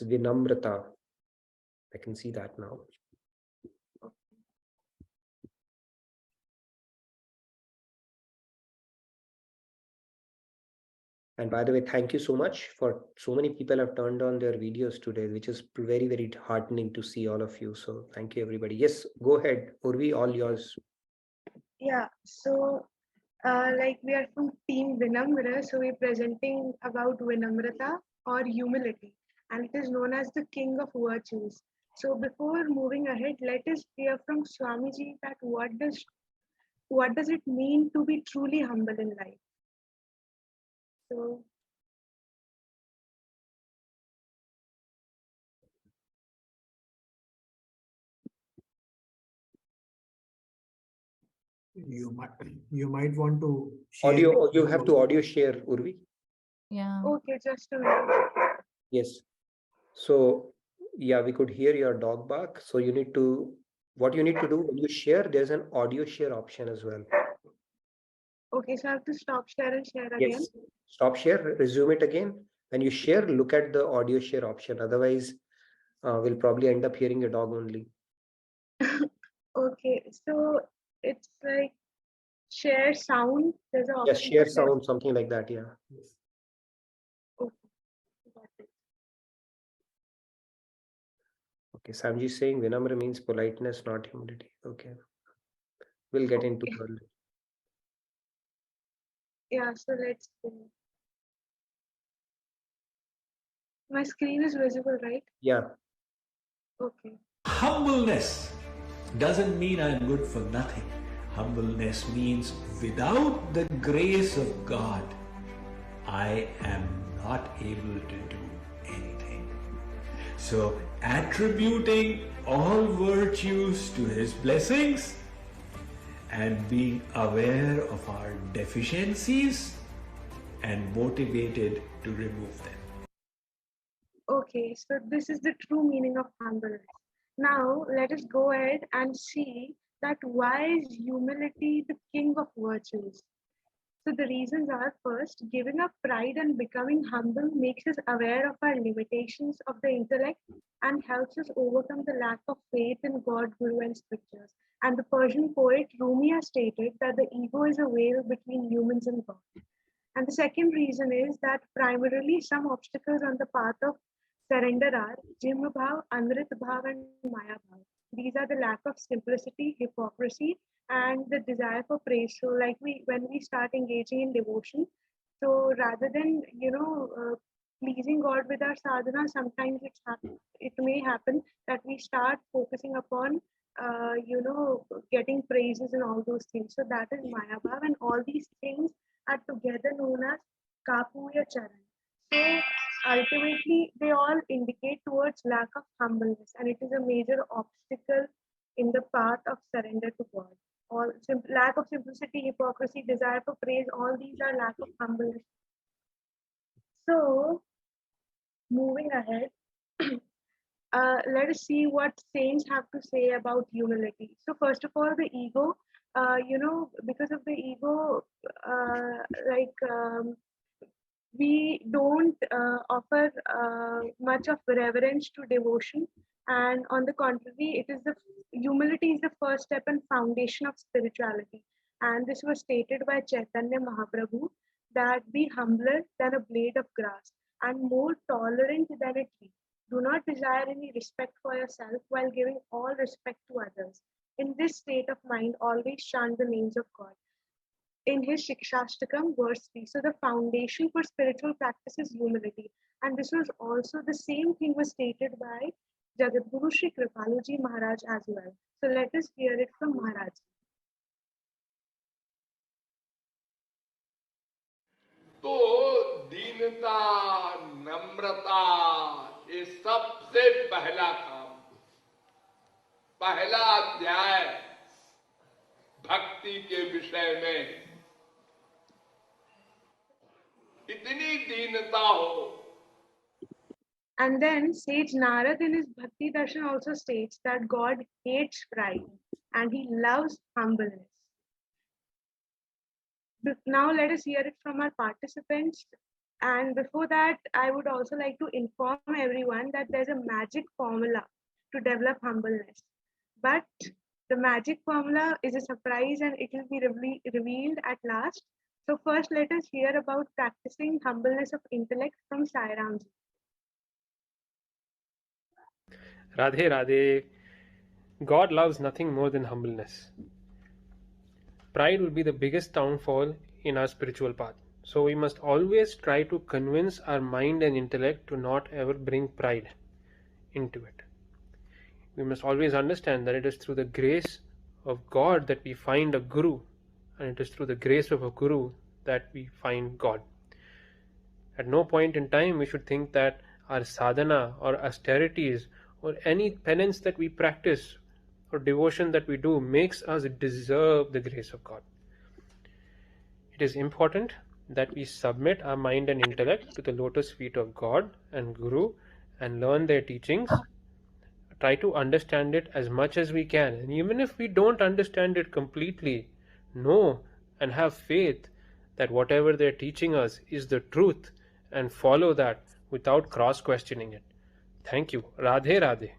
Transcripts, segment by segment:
It's Vinamrata. I can see that now. And by the way, thank you so much for so many people have turned on their videos today, which is very, very heartening to see all of you. So thank you, everybody. Yes, go ahead. Urvi, all yours. Yeah, so like we are from Team Vinamra, so we're presenting about Vinamrata or humility, and it is known as the king of virtues. So before moving ahead, let us hear from Swamiji that what does it mean to be truly humble in life? So you might want to share audio. You have to audio share, Urvi. Yeah. okay, just a minute. Yes. So yeah, we could hear your dog bark. So you need to, what you need to do when you share, there's an audio share option as well. Okay, so I have to stop share and share again. Yes. Stop share, resume it again. When you share, look at the audio share option. Otherwise, we'll probably end up hearing your dog only. Okay, so it's like share sound. There's an option. Yes, share sound, something like that. Yeah. Yes. Okay, got it. Okay, Samji is saying Vinamra means politeness, not humility. Okay. We'll get into it. Yeah, so let's see. My screen is visible, right? Yeah. Okay. Humbleness doesn't mean I'm good for nothing. Humbleness means without the grace of God, I am not able to do anything. So attributing all virtues to His blessings and being aware of our deficiencies and motivated to remove them. Okay, so this is the true meaning of humbleness. Now let us go ahead and see that why is humility the king of virtues? So the reasons are: first, giving up pride and becoming humble makes us aware of our limitations of the intellect and helps us overcome the lack of faith in God, Guru, and scriptures. And the Persian poet Rumi has stated that the ego is a veil between humans and God. And the second reason is that primarily some obstacles on the path of surrender are Jima Bhav, Amrit Bhav, and Maya Bhav. These are the lack of simplicity, hypocrisy, and the desire for praise. So, like when we start engaging in devotion, so rather than pleasing God with our sadhana, sometimes it may happen that we start focusing upon getting praises and all those things. So that is Maya Bhav, and all these things are together known as Kapuya Charan. So ultimately, they all indicate towards lack of humbleness, and it is a major obstacle in the path of surrender to God. All lack of simplicity, hypocrisy, desire for praise, all these are lack of humbleness. So, moving ahead, let us see what saints have to say about humility. So, first of all, the ego. Because of the ego, we don't offer much of reverence to devotion, and on the contrary, humility is the first step and foundation of spirituality. And this was stated by Chaitanya Mahaprabhu, that be humbler than a blade of grass and more tolerant than a tree. Do not desire any respect for yourself while giving all respect to others. In this state of mind, always chant the names of God. In his Shikshashtakam, verse 3. So the foundation for spiritual practice is humility. And this was also the same thing was stated by Jagadguru Shri Kripaluji Maharaj as well. So let us hear it from Maharaj. तो दीनता, नम्रता, ये सबसे पहला काम, पहला अध्याय भक्ति के विषय में इतनी दीनता हो. And then sage Narad in his Bhakti Darshan also states that God hates pride and he loves humbleness. Now let us hear it from our participants. And before that, I would also like to inform everyone that there's a magic formula to develop humbleness. But the magic formula is a surprise and it will be revealed at last. So, first, let us hear about practicing humbleness of intellect from Sai Ramji. Radhe Radhe. God loves nothing more than humbleness. Pride will be the biggest downfall in our spiritual path. So we must always try to convince our mind and intellect to not ever bring pride into it. We must always understand that it is through the grace of God that we find a Guru, and it is through the grace of a Guru that we find God. At no point in time we should think that our sadhana or austerities or any penance that we practice or devotion that we do makes us deserve the grace of God. It is important that we submit our mind and intellect to the lotus feet of God and Guru and learn their teachings. Try to understand it as much as we can, and even if we don't understand it completely, know and have faith that whatever they're teaching us is the truth and follow that without cross questioning it. Thank you. Radhe Radhe.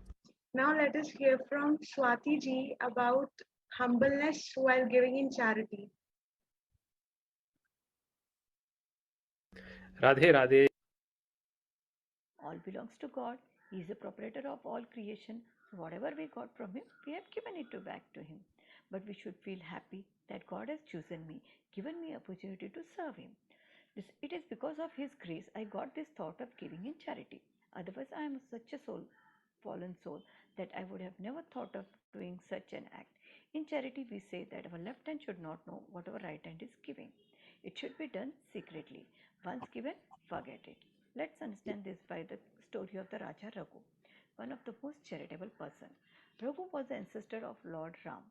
Now, let us hear from Swati ji about humbleness while giving in charity. Radhe Radhe. All belongs to God. He is the proprietor of all creation. So whatever we got from Him, we have given it back to Him. But we should feel happy that God has chosen me, given me opportunity to serve Him. It is because of His grace I got this thought of giving in charity. Otherwise, I am such a fallen soul, that I would have never thought of doing such an act. In charity, we say that our left hand should not know what our right hand is giving. It should be done secretly. Once given, forget it. Let's understand this by the story of the Raja Raghu, one of the most charitable person. Raghu was the ancestor of Lord Ram.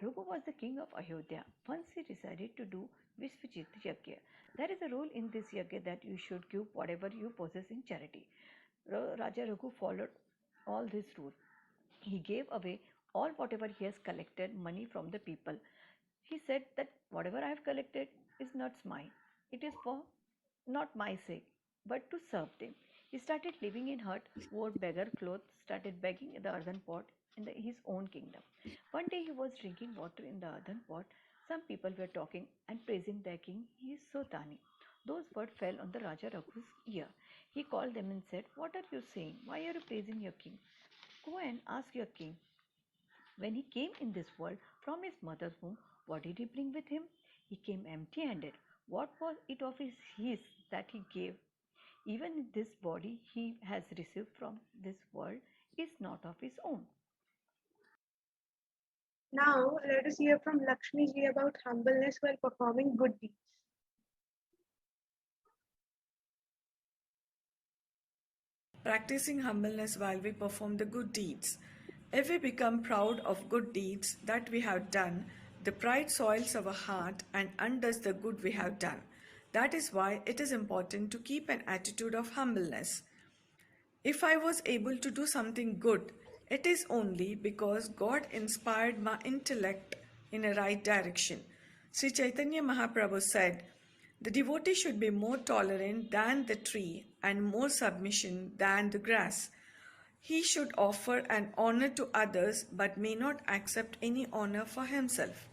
Raghu was the king of Ayodhya. Once he decided to do Vishvajit Yagya. There is a rule in this Yagya that you should give whatever you possess in charity. Raja Raghu followed all this rule. He gave away all whatever he has collected money from the people. He said that whatever I have collected is not mine. It is for not my sake, but to serve them. He started living in hut, wore beggar clothes, started begging in the earthen pot in his own kingdom. One day he was drinking water in the earthen pot. Some people were talking and praising their king. He is so dani. Those words fell on the Raja Raghu's ear. He called them and said, "What are you saying? Why are you praising your king? Go and ask your king. When he came in this world from his mother's womb, what did he bring with him? He came empty-handed. What was it of his that he gave? Even this body he has received from this world is not of his own." Now, let us hear from Lakshmi ji about humbleness while performing good deeds. Practicing humbleness while we perform the good deeds. If we become proud of good deeds that we have done, the pride soils our heart and undoes the good we have done. That is why it is important to keep an attitude of humbleness. If I was able to do something good, it is only because God inspired my intellect in a right direction. Sri Chaitanya Mahaprabhu said, "The devotee should be more tolerant than the tree and more submission than the grass. He should offer an honor to others but may not accept any honor for himself."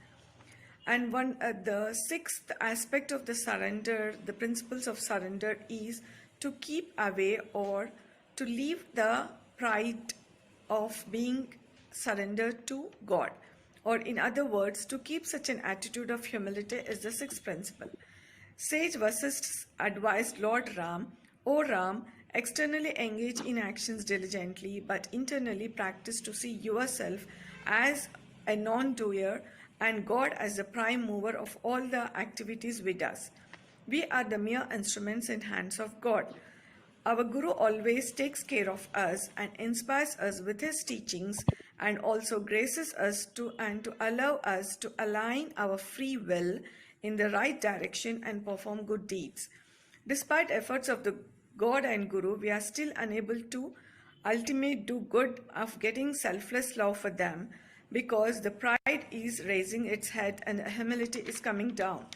And the sixth aspect of the surrender, the principles of surrender, is to keep away or to leave the pride of being surrendered to God. Or in other words, to keep such an attitude of humility is the sixth principle. Sage Vasishtha advised Lord Ram, "O Ram, externally engage in actions diligently, but internally practice to see yourself as a non-doer and God as the prime mover of all the activities we do. We are the mere instruments in hands of God. Our Guru always takes care of us and inspires us with his teachings and also graces us to allow us to align our free will in the right direction and perform good deeds. Despite efforts of the God and Guru, we are still unable to ultimately do good of getting selfless love for them because the pride is raising its head and humility is coming down.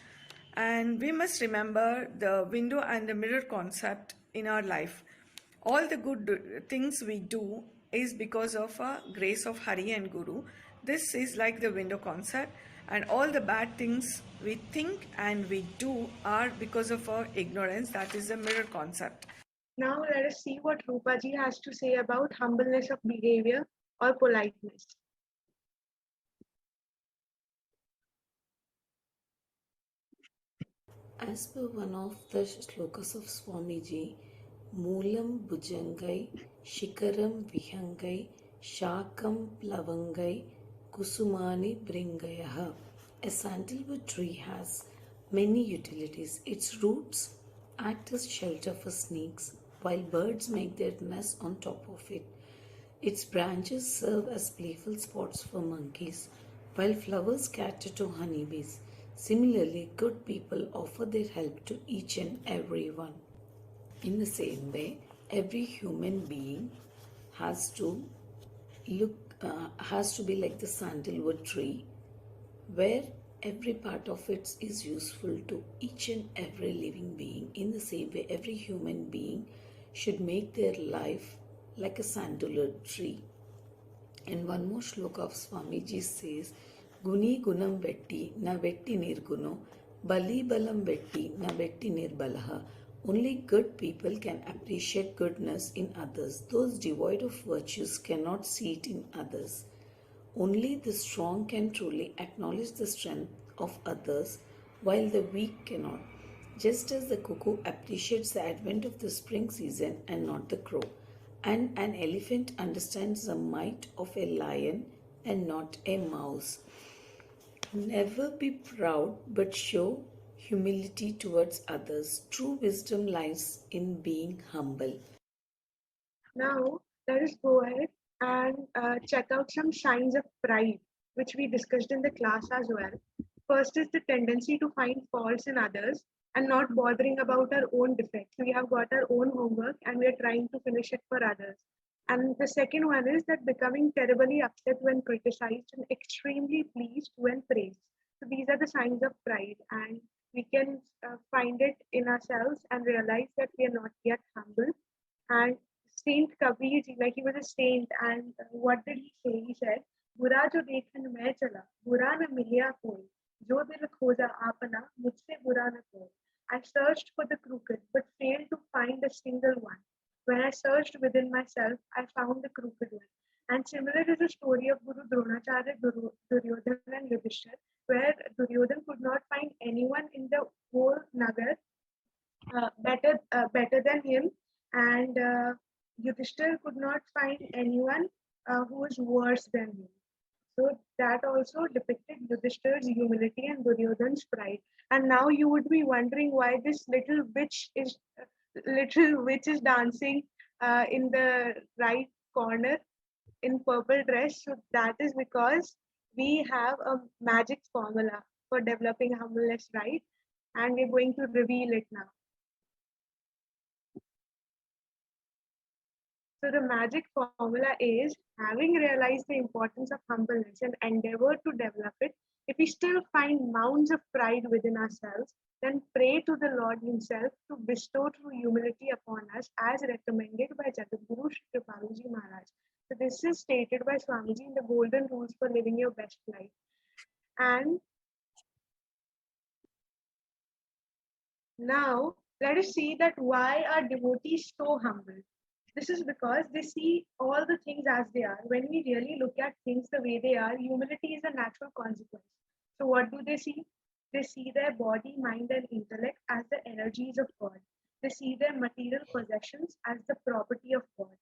And we must remember the window and the mirror concept in our life. All the good things we do is because of a grace of Hari and Guru. This is like the window concept, and all the bad things we think and we do are because of our ignorance. That is the mirror concept. Now let us see what Rupaji has to say about humbleness of behavior or politeness. As per one of the shlokas of Swamiji, Moolam Bhujangai, Shikaram Vihangai, Shakam Plavangai, Kusumani Bringayaha. A sandalwood tree has many utilities. Its roots act as shelter for snakes, while birds make their nest on top of it. Its branches serve as playful spots for monkeys, while flowers cater to honeybees. Similarly, good people offer their help to each and every one. In the same way, every human being has to has to be like the sandalwood tree, where every part of it is useful to each and every living being. In the same way, every human being should make their life like a sandalwood tree. And one more shloka of Swamiji says, Guni gunam vetti, na vetti nirguno, bali balam vetti, na vetti nirbalaha. Only good people can appreciate goodness in others. Those devoid of virtues cannot see it in others. Only the strong can truly acknowledge the strength of others, while the weak cannot. Just as the cuckoo appreciates the advent of the spring season and not the crow, and an elephant understands the might of a lion and not a mouse. Never be proud, but show humility towards others. True wisdom lies in being humble. Now let us go ahead and check out some signs of pride, which we discussed in the class as well. First is the tendency to find faults in others and not bothering about our own defects. We have got our own homework and we are trying to finish it for others. And the second one is that becoming terribly upset when criticized and extremely pleased when praised. So these are the signs of pride, and we can find it in ourselves and realize that we are not yet humble. And Saint Kabir ji, like he was a saint, and what did he say? He said, "बुरा जो देखन मैं चला, बुरा न मिलिया कोई, जो दिल खोजा आपना, मुझसे बुरा न कोई." I searched for the crooked, but failed to find a single one. When I searched within myself, I found the crooked one. And similar is the story of Guru Dronacharya, Duryodhan, and Yudhishthir, where Duryodhan could not find anyone in the whole Nagar better than him, and Yudhishthir could not find anyone who was worse than him. So that also depicted Yudhishthir's humility and Duryodhan's pride. And now you would be wondering why this little witch is dancing in the right corner in purple dress. So that is because we have a magic formula for developing humbleness, right? And we're going to reveal it now. So the magic formula is, having realized the importance of humbleness and endeavor to develop it, if we still find mounds of pride within ourselves, then pray to the Lord Himself to bestow true humility upon us, as recommended by Jagadguru Shri Kripaluji Maharaj. So this is stated by Swamiji in the Golden Rules for Living Your Best Life. And now let us see that why are devotees so humble. This is because they see all the things as they are. When we really look at things the way they are, humility is a natural consequence. So what do they see? They see their body, mind, and intellect as the energies of God. They see their material possessions as the property of God.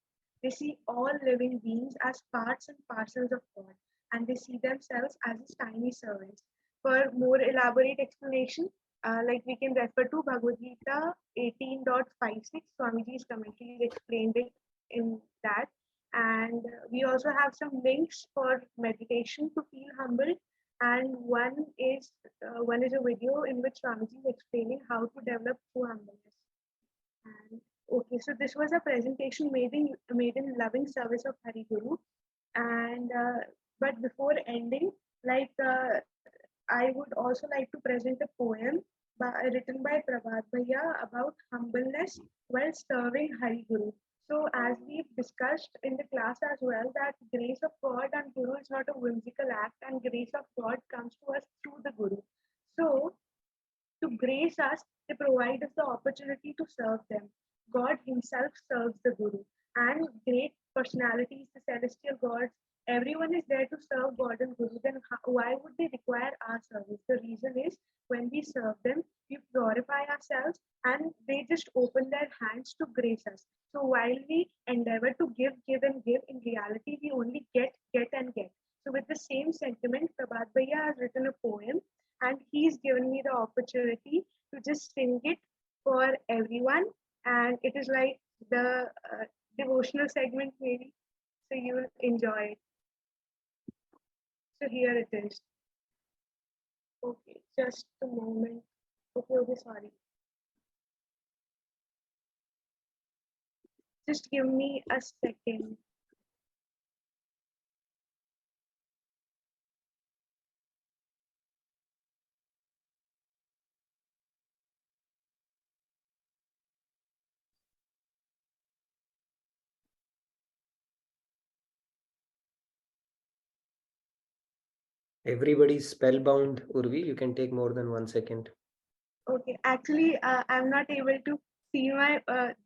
They see all living beings as parts and parcels of God, and they see themselves as His tiny servants. For more elaborate explanation, like we can refer to Bhagavad Gita 18.56. Swamiji's commentary explained it in that. And we also have some links for meditation to feel humble. And one is a video in which Swamiji is explaining how to develop true humbleness. And okay, so this was a presentation made in loving service of Hari Guru. And but before ending, I would also like to present a poem written by Prabhat Bhaiya about humbleness while serving Hari Guru. So, as we've discussed in the class as well, that grace of God and Guru is not a whimsical act, and grace of God comes to us through the Guru. So, to grace us, they provide us the opportunity to serve them. God Himself serves the Guru, and great personalities, the celestial gods, everyone is there to serve God and Guru. Then why would they require our service? The reason is when we serve them, we purify ourselves, and they just open their hands to grace us. So while we endeavor to give and give, in reality we only get and get. So with the same sentiment, Prabhat Bhaiya has written a poem, and he's given me the opportunity to just sing it for everyone, and it is like the devotional segment maybe, so you will enjoy it. So here it is. Okay, just a moment. Okay, sorry, just give me a second. Everybody's spellbound, Urvi. You can take more than 1 second. Okay, actually, I'm not able to see my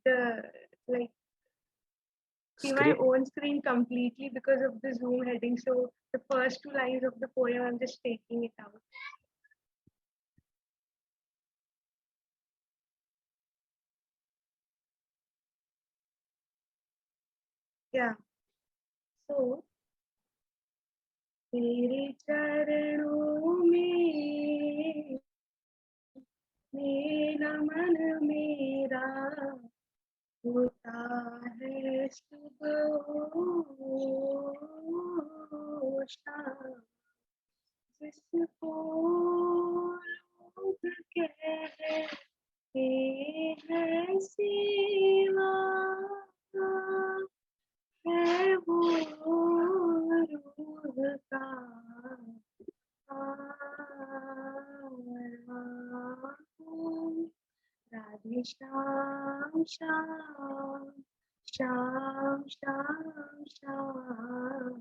the like see my Script. own screen completely because of the Zoom heading. So the first two lines of the poem, I'm just taking it out. Yeah. So तेरे चरणों में मेरा मन मेरा होता है सुबह शाम, जिसको लोग कहते हैं सेवा, है वो रूह का आराम। राधे श्याम श्याम श्याम श्याम श्याम,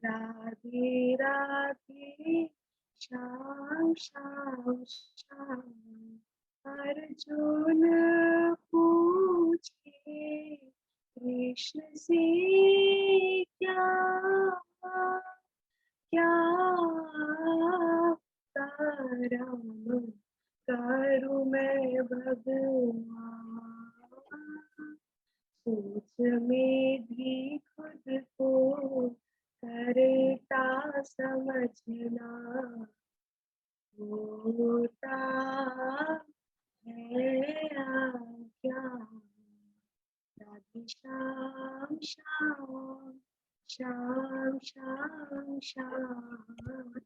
राधे राधे श्याम श्याम श्याम। अर्जुन पूछे कृष्ण से क्या क्या राम करूं मैं भगवान, सोच में भी खुद को करता समझना होता है क्या। राधे श्याम श्याम श्याम श्याम श्याम,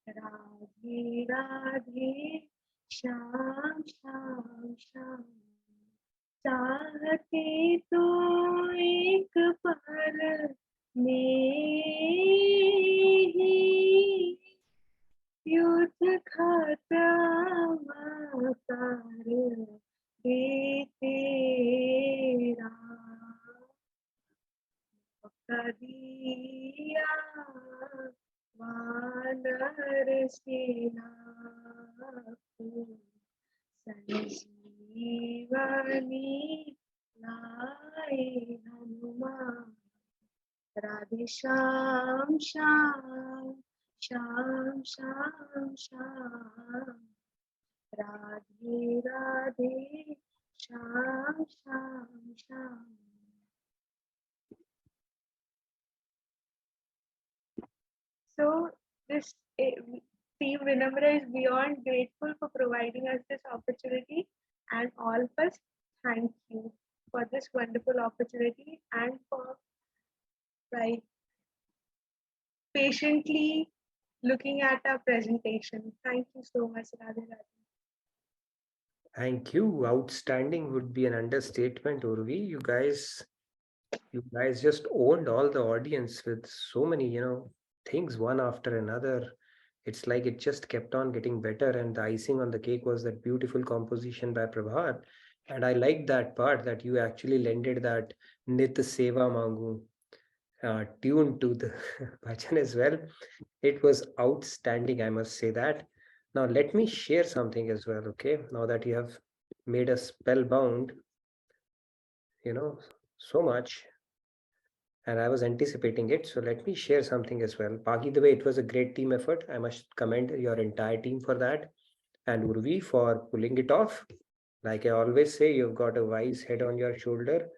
राधे राधे श्याम श्याम श्याम। चाहते तो एक पल में ही युद्ध खत्म कर देते दिया वानर सेना को संजीवनी लाए Hanuman. Radhe Shyam Shyam Shyam Shyam Shyam, Radhe Radhe Shyam Shyam Shyam. So this team Vinamra is beyond grateful for providing us this opportunity, and all of us thank you for this wonderful opportunity and for like patiently looking at our presentation. Thank you so much, Radhe Radhe. Thank you. Outstanding would be an understatement, Urvi. You guys just owned all the audience with so many, things one after another. It's like it just kept on getting better, and the icing on the cake was that beautiful composition by Prabhat. And I liked that part that you actually lended that Nit Seva Mangu tune to the bhajan as well. It was outstanding, I must say that. Now, let me share something as well, okay? Now that you have made us spellbound, so much, and I was anticipating it. So let me share something as well. Paki, the way it was a great team effort. I must commend your entire team for that. And Urvi for pulling it off. Like I always say, you've got a wise head on your shoulder.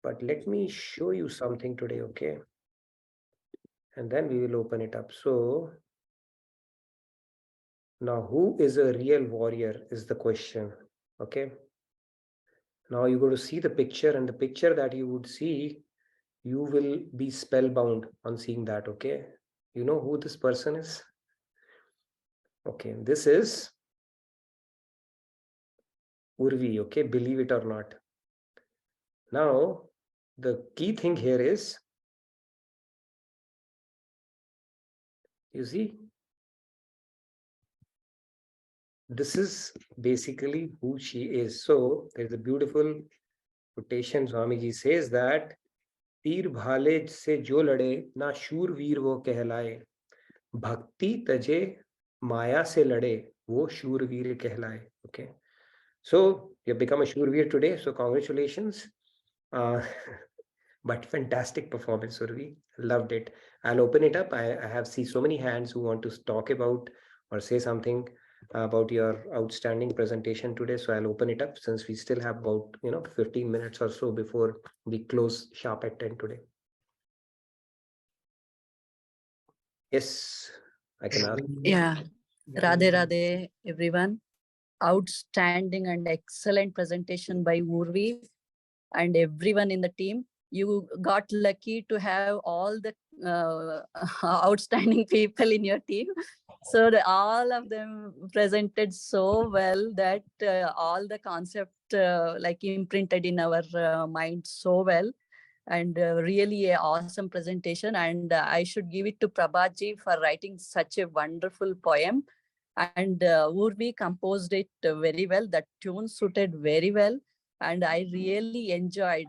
But let me show you something today, okay? And then we will open it up. So now, who is a real warrior is the question, okay? Now you go to see the picture, and the picture that you would see, you will be spellbound on seeing that, okay? You know who this person is? Okay, this is Urvi, okay? Believe it or not. Now, the key thing here is, you see, this is basically who she is. So there's a beautiful quotation. Swamiji says that तीर भाले से जो लड़े ना शूर वीर वो कहलाए, भक्ति तजे माया से लड़े वो शूरवीर कहलाए. Okay, so you have become a shurveer today, so congratulations. But fantastic performance, Survi. Loved it. I'll open it up. I have seen so many hands who want to talk about or say something about your outstanding presentation today. So I'll open it up since we still have about 15 minutes or so before we close sharp at 10 today. Yes, I can ask. Yeah. Radhe Radhe, everyone. Outstanding and excellent presentation by Urvi and everyone in the team. You got lucky to have all the outstanding people in your team. So all of them presented so well that all the concept like imprinted in our mind so well. And really a awesome presentation. And I should give it to Prabhatji for writing such a wonderful poem. And Urvi composed it very well. That tune suited very well. And I really enjoyed.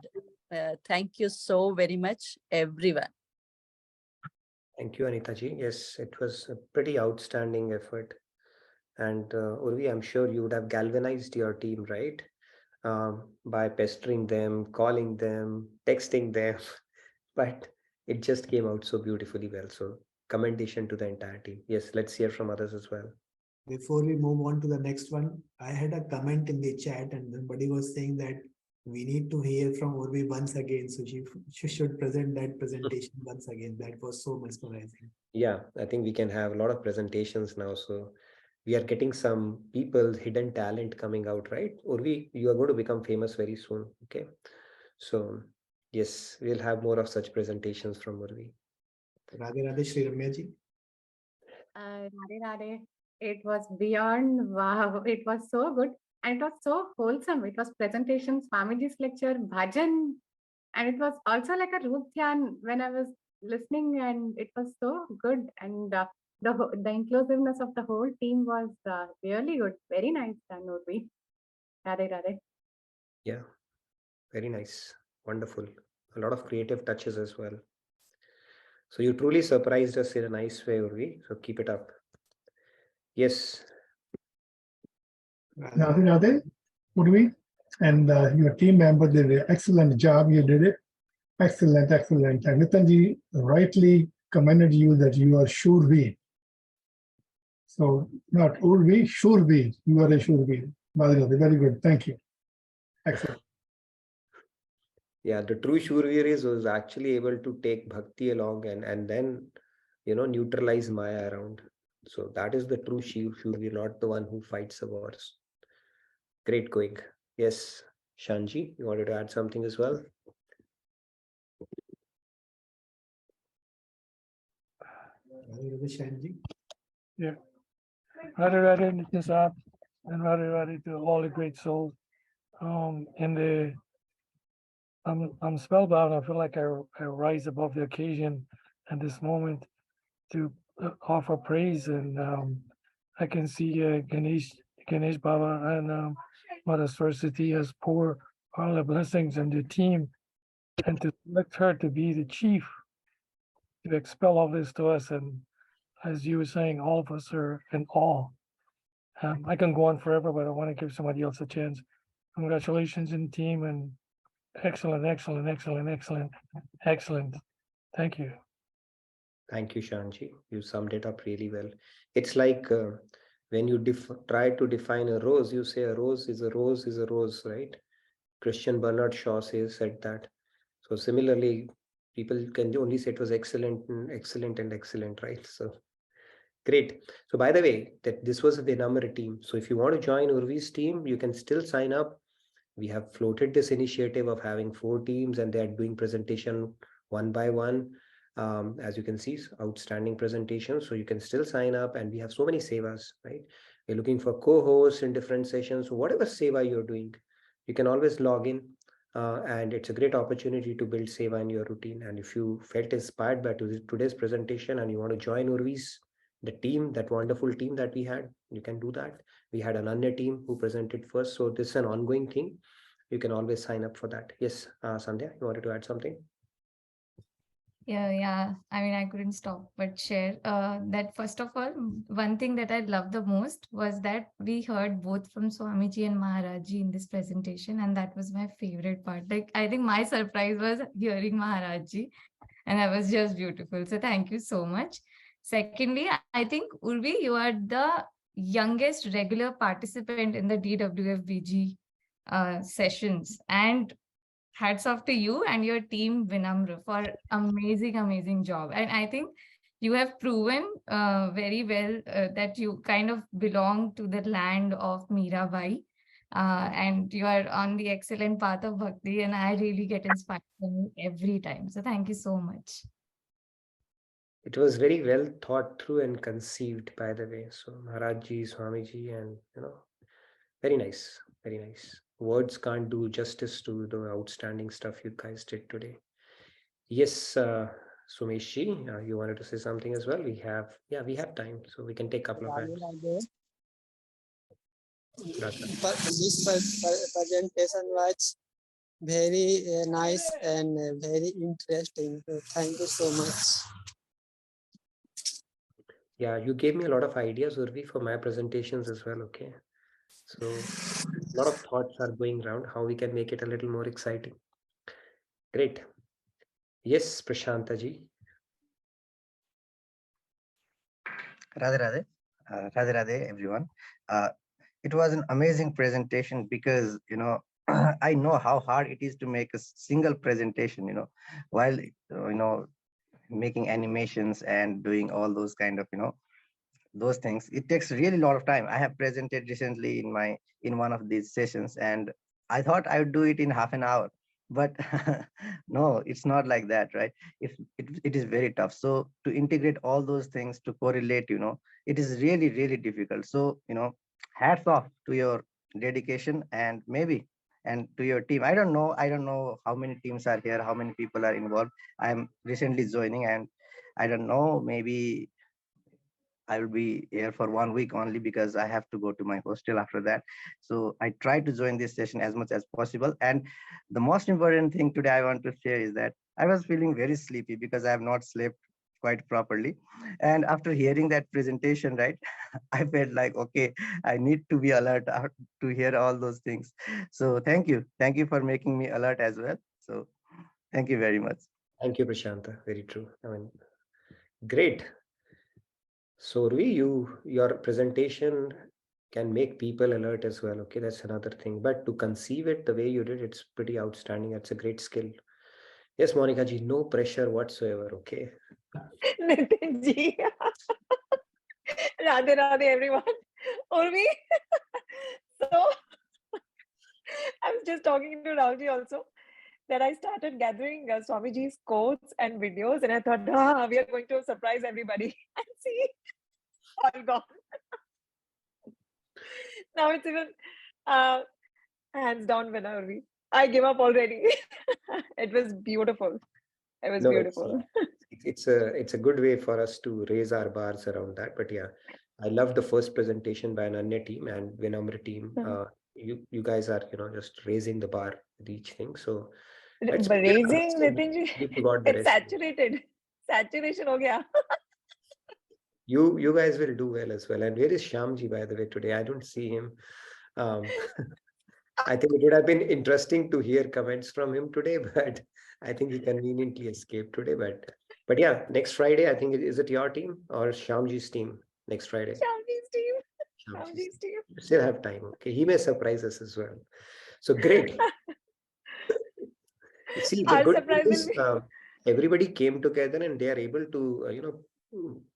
Thank you so very much, everyone. Thank you, Anita ji. Yes, it was a pretty outstanding effort. And Urvi, I'm sure you would have galvanized your team, right? By pestering them, calling them, texting them. But it just came out so beautifully well. So commendation to the entire team. Yes, let's hear from others as well. Before we move on to the next one, I had a comment in the chat and somebody was saying that we need to hear from Urvi once again. So she should present that presentation once again. That was so mesmerizing. Yeah, I think we can have a lot of presentations now. So we are getting some people's hidden talent coming out, right? Urvi, you are going to become famous very soon. Okay. So yes, we'll have more of such presentations from Urvi. Radhe Radhe, Shri Ramya ji. Radhe Radhe. It was beyond wow. It was so good. And it was so wholesome. It was presentations, Swamiji's lecture, bhajan. And it was also like a Roop Dhyan when I was listening, and it was so good. And the inclusiveness of the whole team was really good. Very nice done, Urvi. Radhe Radhe. Yeah, very nice. Wonderful. A lot of creative touches as well. So you truly surprised us in a nice way, Urvi. So keep it up. Yes. Radhe Radhe, Urvi, and your team member did an excellent job. You did it. Excellent, excellent. And Nitanji rightly commended you that you are Shurveer. So not Urvi, Shurveer. You are a Shurveer. Very good. Thank you. Excellent. Yeah, the true Shurveer was actually able to take bhakti along and then neutralize Maya around. So that is the true Shurveer, not the one who fights the wars. Great going. Yes, Shanji, you wanted to add something as well? Shanji. Yeah. Radhe Radhe Nitya Sahib and Radhe Radhe to all the great souls. I'm spellbound. I feel like I rise above the occasion at this moment to offer praise, and I can see Ganesh Baba and Mother Saraswati has poured all the blessings on the team, and to select her to be the chief to expel all this to us. And as you were saying, all of us are in awe. I can go on forever, but I want to give somebody else a chance. Congratulations in team, and excellent. Thank you. Thank you, Shanji. You summed it up really well. It's like when you try to define a rose, you say a rose is a rose is a rose, right? Christian Bernard Shaw said that. So similarly, people can only say it was excellent and excellent and excellent, right? So great. So by the way, that this was the VINAMRA team. So if you want to join Urvi's team, you can still sign up. We have floated this initiative of having 4 teams, and they're doing presentation one by one. As you can see, outstanding presentations. So you can still sign up, and we have so many sevas, right? We're looking for co-hosts in different sessions. So whatever seva you're doing, you can always log in. And it's a great opportunity to build seva in your routine. And if you felt inspired by today's presentation and you want to join Urvi's, the team, that wonderful team that we had, you can do that. We had an Anya team who presented first. So this is an ongoing thing. You can always sign up for that. Yes, Sandhya, you wanted to add something? Yeah. I mean, I couldn't stop but share that first of all, one thing that I loved the most was that we heard both from Swamiji and Maharajji in this presentation, and that was my favorite part. Like, I think my surprise was hearing Maharajji, and that was just beautiful. So thank you so much. Secondly, I think, Urvi, you are the youngest regular participant in the DWFBG sessions, and hats off to you and your team VINAMRA for amazing job. And I think you have proven very well that you kind of belong to the land of Mirabai, and you are on the excellent path of bhakti, and I really get inspired from you every time. So thank you so much. It was very well thought through and conceived, by the way. So Maharajji, Swamiji, and very nice, very nice. Words can't do justice to the outstanding stuff you guys did today. Yes, Sumeshji, you wanted to say something as well? We have time, so we can take a couple of hands. This presentation was very nice and very interesting. Thank you so much. Yeah, you gave me a lot of ideas, Urvi, for my presentations as well. Okay, so a lot of thoughts are going around how we can make it a little more exciting. Great. Yes, Prashanta ji. Radhe Radhe, everyone. It was an amazing presentation because, I know how hard it is to make a single presentation, while, making animations and doing all those kind of, those things. It takes really a lot of time. I have presented recently in one of these sessions, and I thought I would do it in half an hour, but no, it's not like that, right? It is very tough. So to integrate all those things, to correlate, it is really difficult. So, hats off to your dedication and to your team. I don't know how many teams are here, how many people are involved. I'm recently joining, and I don't know, maybe I will be here for 1 week only because I have to go to my hostel after that. So I try to join this session as much as possible. And the most important thing today I want to share is that I was feeling very sleepy because I have not slept quite properly. And after hearing that presentation, right, I felt like, okay, I need to be alert to hear all those things. So thank you for making me alert as well. So thank you very much. Thank you, Prashanta. Very true. I mean, great. So Urvi, your presentation can make people alert as well. Okay, that's another thing. But to conceive it the way you did, it's pretty outstanding. That's a great skill. Yes, Monica ji, no pressure whatsoever. Okay. Nitin ji. Radhe everyone. Urvi. So I was just talking to Raoji also that I started gathering Swamiji's quotes and videos, and I thought, we are going to surprise everybody. And see, all gone. Now it's even hands down winner, Urvi. I give up already. It was beautiful. It was beautiful. it's a good way for us to raise our bars around that. But yeah, I love the first presentation by Ananya team and Vinamra team. You guys are just raising the bar with each thing. So let's But raising, leave to God the it's rest. saturated. Saturation ho gaya. You guys will do well as well. And where is Shyamji, by the way, today? I don't see him. I think it would have been interesting to hear comments from him today, but I think he conveniently escaped today. But yeah, next Friday, I think, is it your team or Shyamji's team next Friday? Shyamji's team. Shyamji's team. You still have time. Okay, he may surprise us as well. So great. You see, the Our good surprise thing will is be everybody came together and they are able to,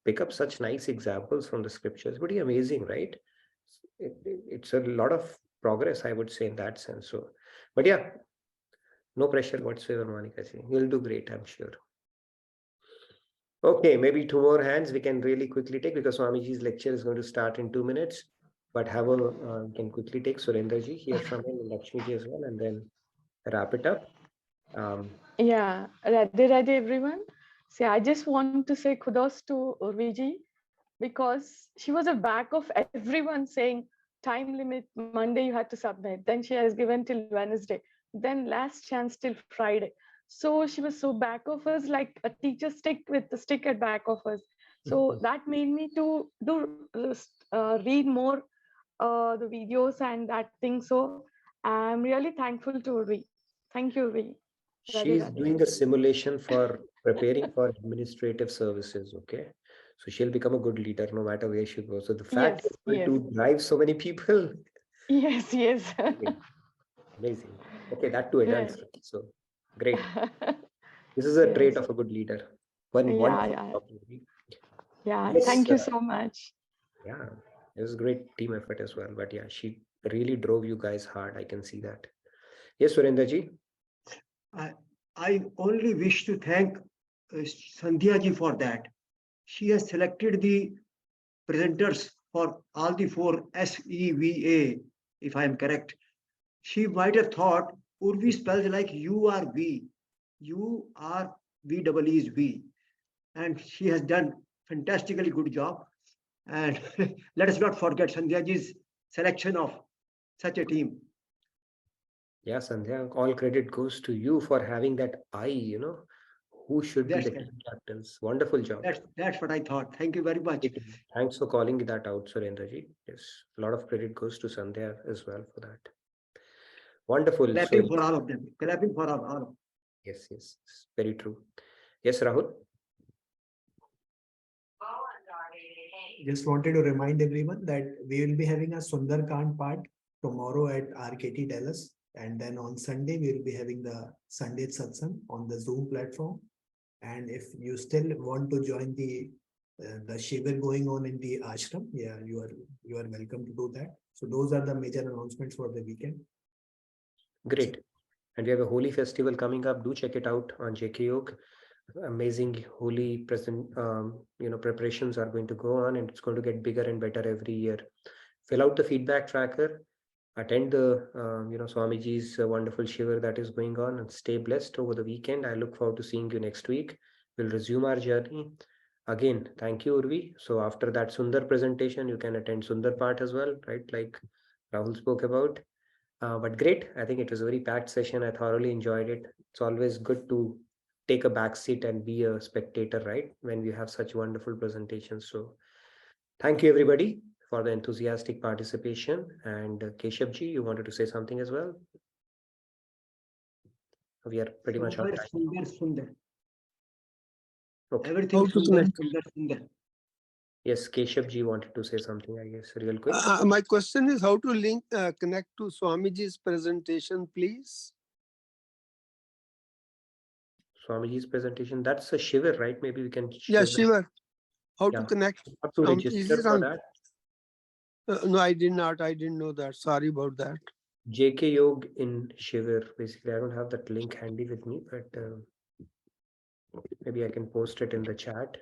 pick up such nice examples from the scriptures. Pretty amazing, right? It's a lot of progress, I would say, in that sense. So, but yeah, no pressure whatsoever, Monica. You'll do great, I'm sure. Okay, maybe 2 more hands we can really quickly take because Swamiji's lecture is going to start in 2 minutes. But we can quickly take Surendraji, hear from him, and Lakshmiji as well, and then wrap it up. Yeah, Radhe everyone. See, I just want to say kudos to Urviji because she was a back of everyone saying time limit, Monday you had to submit. Then she has given till Wednesday. Then last chance till Friday. So she was so back of us, like a teacher stick with the stick at back of us. So that made me to read more the videos and that thing. So I'm really thankful to Urvi. Thank you, Urvi. She's doing a simulation for preparing for administrative services. Okay. So she'll become a good leader no matter where she goes. So the fact to drive so many people. Yes. Amazing. Okay, that too adults. So great. This is a trait of a good leader. Yeah. Yes, thank you so much. Yeah, it was a great team effort as well. But yeah, she really drove you guys hard. I can see that. Yes, Surendraji. I only wish to thank Sandhya ji for that. She has selected the presenters for all the 4 SEVA, if I am correct. She might have thought Urvi spells like you are we. You are V double is V. And she has done fantastically good job. And let us not forget Sandhya ji's selection of such a team. Yeah, Sandhya, all credit goes to you for having that eye, who should be the team captains. Wonderful job. That's what I thought. Thank you very much. Thanks for calling that out, Surendraji. Yes, a lot of credit goes to Sandhya as well for that. Wonderful. Clapping for all of them. Clapping for all of them. Yes, very true. Yes, Rahul. Just wanted to remind everyone that we will be having a Sundarkand part tomorrow at RKT Dallas. And then on Sunday, we will be having the Sunday Satsang on the Zoom platform. And if you still want to join the Shivir going on in the ashram, yeah, you are welcome to do that. So those are the major announcements for the weekend. Great. And we have a Holi festival coming up. Do check it out on JK Yog. Amazing Holi preparations are going to go on, and it's going to get bigger and better every year. Fill out the feedback tracker, attend the Swamiji's wonderful shiva that is going on, and stay blessed over the weekend. I look forward to seeing you next week. We'll resume our journey. Again, thank you, Urvi. So after that Sundar presentation, you can attend Sundar part as well, right? Like Rahul spoke about. But great. I think it was a very packed session. I thoroughly enjoyed it. It's always good to take a back seat and be a spectator, right? When we have such wonderful presentations. So thank you, everybody, for the enthusiastic participation. And Keshavji, you wanted to say something as well? We are pretty much on track. Sundar. Okay. Everything Sundar. Yes, Keshavji wanted to say something, I guess, real quick. My question is how to connect to Swamiji's presentation, please. Swamiji's presentation, that's a Shivir, right? Maybe we can share. Yeah, Shivir. How to connect? Have to register for that? No, I did not. I didn't know that. Sorry about that. JK Yog in Shivir. Basically, I don't have that link handy with me, but maybe I can post it in the chat.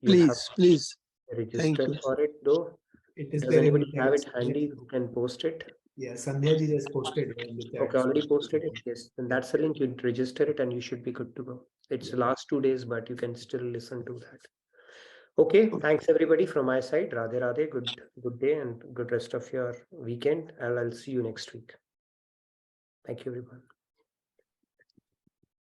Please. Register for it though. Does anybody have it handy who can post it? Yeah, Sandhya ji just posted in the chat. Okay, already posted it. Yes, then that's the link. You register it and you should be good to go. It's the last 2 days, but you can still listen to that. Okay, thanks everybody from my side. Radhe Radhe. Good day and good rest of your weekend. And I'll see you next week. Thank you, everyone.